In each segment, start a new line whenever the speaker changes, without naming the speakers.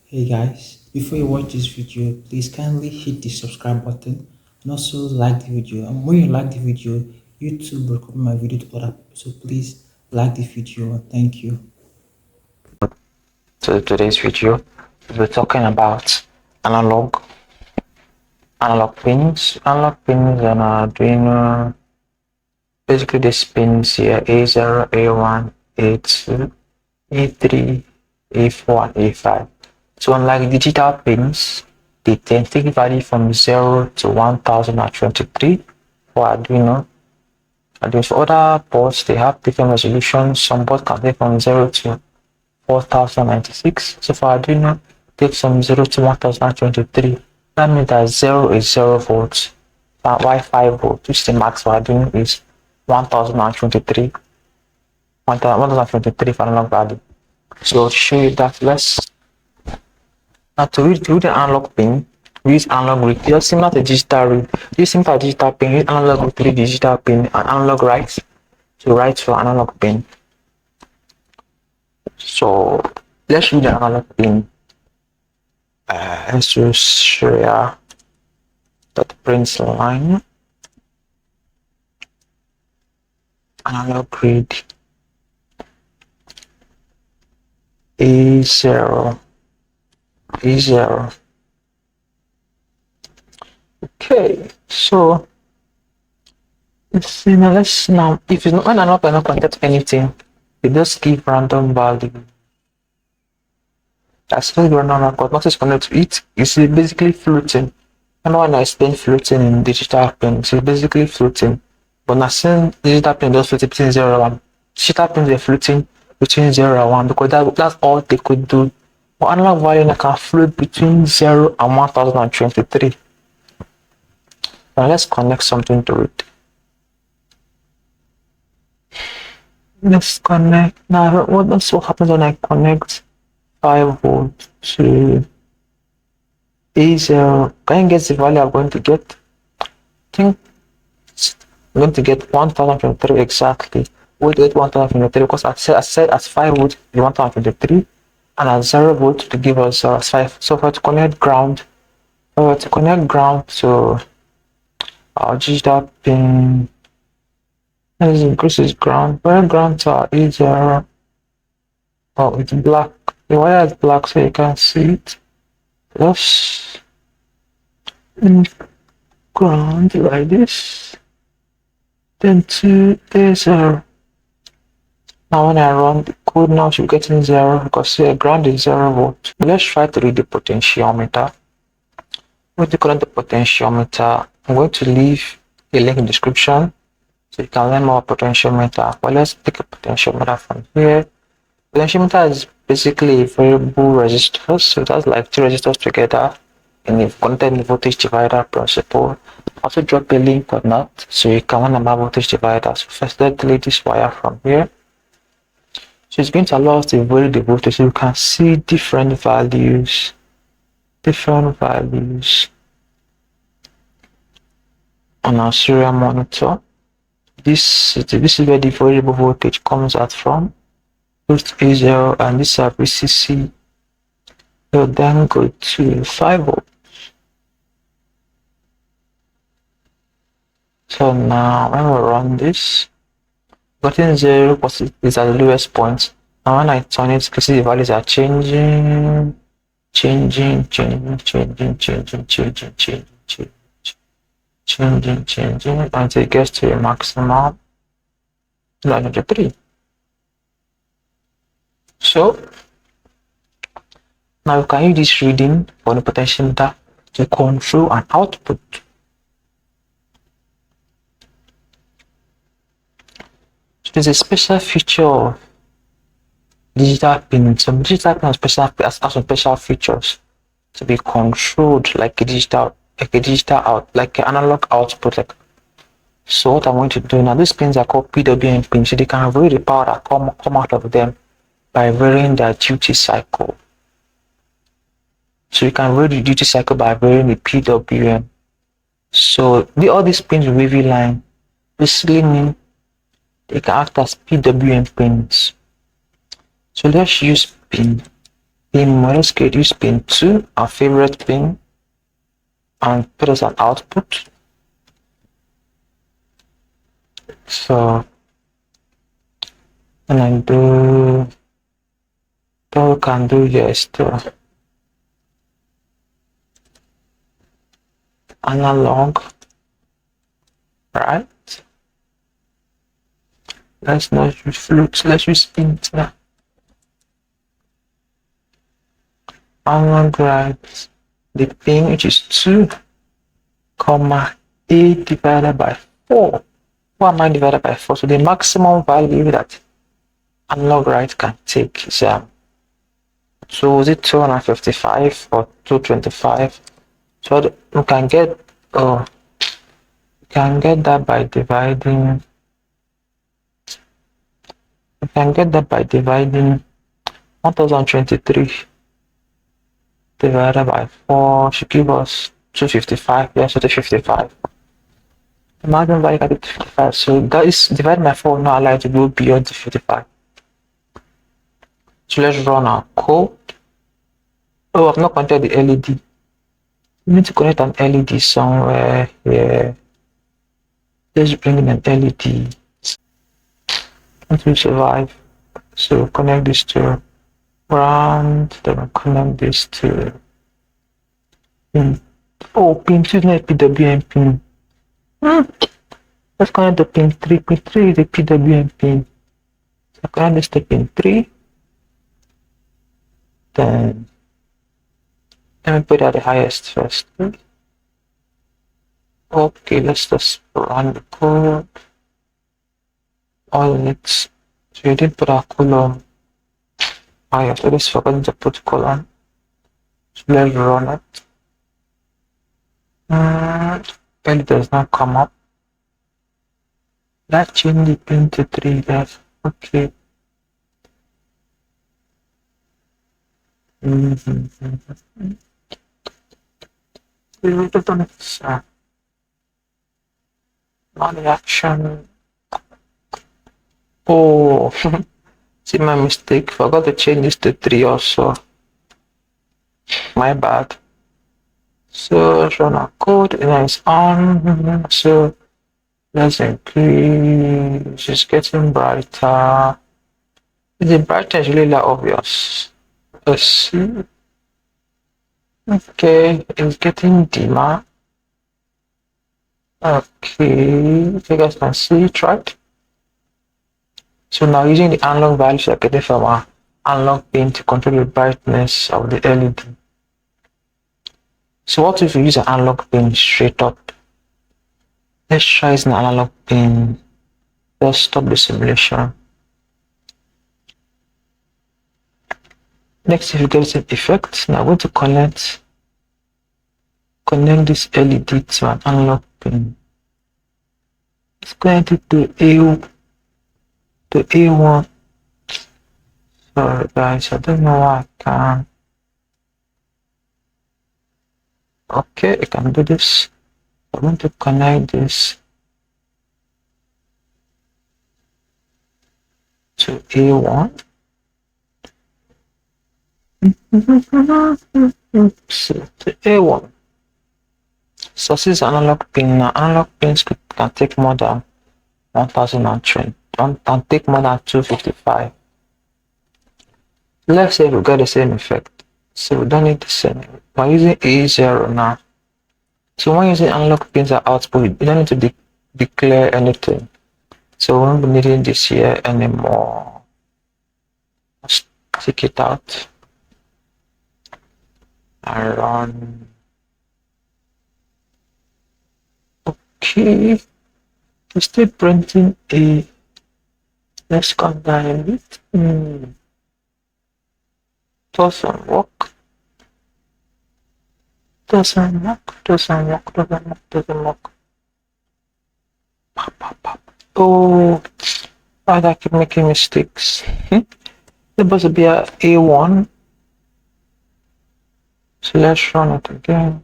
Hey guys, before you watch this video, please kindly hit the subscribe button and also like the video. And when you like the video, YouTube will recommend my video to other people. So please like the video. Thank you.
To today's video, we're talking about analog analog pins on Arduino. Basically, these pins here: A0, A1, A2, A3, A4, and A5. So unlike digital pins, they can take value from 0 to 1023 for Arduino. And for other boards, they have different resolutions. Some boards can take from 0 to 4096. So for Arduino, take from 0 to 1023. That means that 0 is 0 volts, while 5 volts, which is the max for Arduino, is 1023. 1023 for analog value. So to show you that, let's now to read the analog pin, we use analog read, just similar to digital read. Use simple digital pin, use analog read to read digital pin, and analog write to write for analog pin. So let's read the analog pin. Let's use share dot print line analog read A0. Okay, so let's see now. Let's now, if it's not when analog cannot contain anything, you just give random value. As long as you're not got nothing connected to it, it's basically floating. And when I explain floating in digital pin, it's basically floating. But now since digital pin just floating between 0 and 1, digital pins are floating between 0 and 1 because that's all they could do. But analog value can float between 0 and 1023. Now let's connect something to it. Let's connect. Now what happens when I connect 5 volt to A0? Can you guess the value I'm going to get? I think I'm going to get 1023 exactly. We'll get 1023 because I said as 5 volt is 1023 and at 0 volt to give us 5. So for to connect ground, to our digital pin, let's increase this ground. Where ground to our A0? Oh, it's black. The wire is black so you can see it. Just ground like this. Then to A0. Now when I run the code now should be getting 0 because here ground is 0 volt. Let's try to read the potentiometer. When you connect the potentiometer, I'm going to leave a link in the description so you can learn more potentiometer. But let's pick a potentiometer from here. Potentiometer is basically a variable resistor, so that's like two resistors together in a connected voltage divider principle. Also drop a link or not so you can learn about voltage divider. So first let's delete this wire from here. So it's going to allow us to vary the voltage so you can see different values on our serial monitor. This is where the variable voltage comes out from. Put A0 and this is our VCC. We'll then go to 5 volts. So now when we run this, button 0 because it is at the lowest point. Now when I turn it, you can see the values are changing until it gets to a maximum 903. So now you can use this reading for the potentiometer to control an output. So there's a special feature of digital pin. Some digital pin has some special features to be controlled like like an analog output. So what I'm going to do now, these pins are called PWM pins, so they can vary the power that come out of them by varying their duty cycle. So you can vary the duty cycle by varying the PWM. So all these pins with wavy line basically mean they can act as PWM pins. So let's use pin pin 1, let's use pin 2, our favorite pin, and put as an output. So, and I do, what we can do here is to analog, right? Let's not use flute, let's use int now. Analog, right? The pin, which is 2, comma, a divided by 4. What am I divided by 4? So the maximum value that analog right can take is so is it 255 or 225? So we can get that by dividing. We can get that by dividing 1023 divided by 4 should give us 255. Yes, 255. The maximum value can be 255. So that is divided by 4 not allowed to go beyond 255. So let's run our code. Oh, I've not connected the LED. We need to connect an LED somewhere here. Let's bring in an LED. It will survive. So connect this to ground, then we'll connect this to pin. Oh, pin 2 is not a PWM pin. Let's connect the pin 3. Pin 3 is a PWM pin. So connect this to pin 3. Then let me put it at the highest first. Okay, let's just run the code. All needs. So you did put a column. Oh yeah, so this forgotten to put column. So let's run it. It does not come up. Let's change the pin to 3 there. Okay. Non-reaction. Oh, see my mistake. Forgot to change this to 3 also. My bad. So let's run our code and it's on. So let's increase. It's getting brighter. The brightness is really obvious. Let's see. Okay, it's getting dimmer. Okay, you guys can see it, right? So now using the analog values I get from our analog pin to control the brightness of the LED. So what if we use an analog pin straight up? Let's try using an analog pin. Let's stop the simulation. Next, if you get an effect, now I'm going to connect this LED to an analog pin. Let's connect it to A1. Sorry guys, I don't know why I can. Okay, I can do this. I'm going to connect this to A1. So to A1. So this is analog pin. Now analog pins can take more than 1020 and take more than 255. Let's say we got the same effect. So we don't need the same. We're using A0 now. So when using analog pins at output, you don't need to declare anything. So we won't be needing this here anymore. Let's take it out and run. Okay, we're still printing a. Let's come down a bit. Doesn't work. Doesn't work. Oh, why do I keep making mistakes? It's supposed to be a A1. So let's run it again.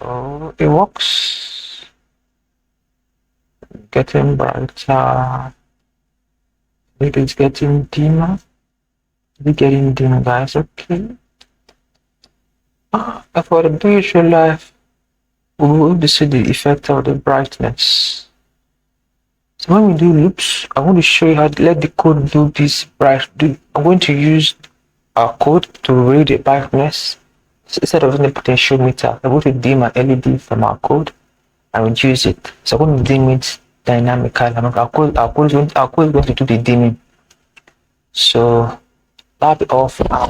Oh, it works. Getting brighter. Maybe it's getting dimmer. Maybe getting dimmer, guys. Okay. For the virtual life, we will see the effect of the brightness. So when we do loops, I want to show you how to let the code do this bright. I'm going to use our code to read the brightness. So instead of using the potentiometer, I'm going to dim an LED from our code and reduce it. So I'm going to dim it dynamically. Our code is going to do the dimming. So that'll be all for our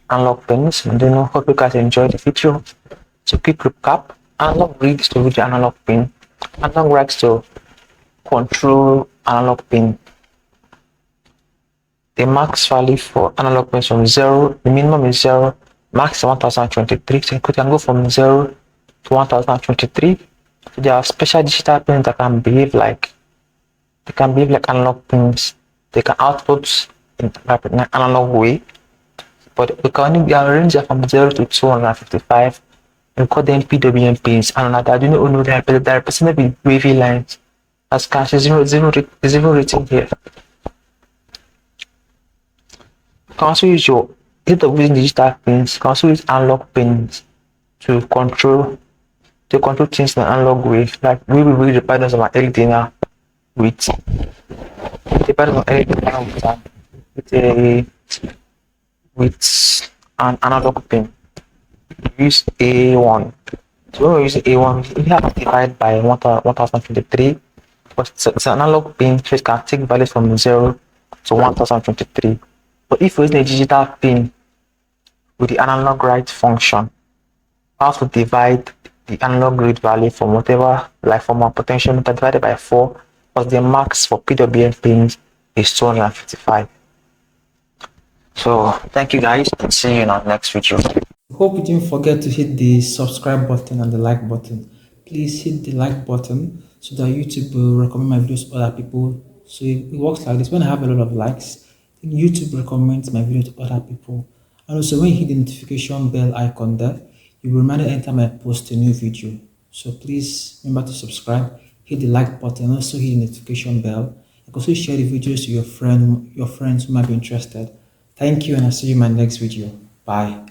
analog pins. I don't know. Hope you guys enjoyed the video. So quick recap: analog reads to read the analog pin. Analog writes to control analog pin. The max value for analog pins from 0, the minimum is 0, max is 1023. So you can go from 0 to 1023. So there are special digital pins that can behave like analog pins. They can output in an analog way, but we can only arrange them from 0 to 255 and call them PWM pins. And I do not know that they are represented with wavy lines as cash is zero written here. You can also use your instead of using digital pins, you can also use analog pins to control things in an analog way. Like we will read the patterns of an LED now with the pattern of LED now with an analog pin. Use A1. So when we use A1, we have to divide by 1023 because it's an analog pin, so it can take values from 0 to 1023. But if we're using a digital pin with the analog write function, we have to divide the analog read value from whatever, like from our potentiometer divided by 4, because the max for PWM pins is 255. So thank you guys, and see you in our next video.
Hope you didn't forget to hit the subscribe button and the like button. Please hit the like button so that YouTube will recommend my videos to other people. So it works like this: when I have a lot of likes, then YouTube recommends my video to other people. And also when you hit the notification bell icon there, you will be reminded anytime I post a new video. So please remember to subscribe, hit the like button, also hit the notification bell. You can also share the videos to your friends who might be interested. Thank you, and I'll see you in my next video. Bye.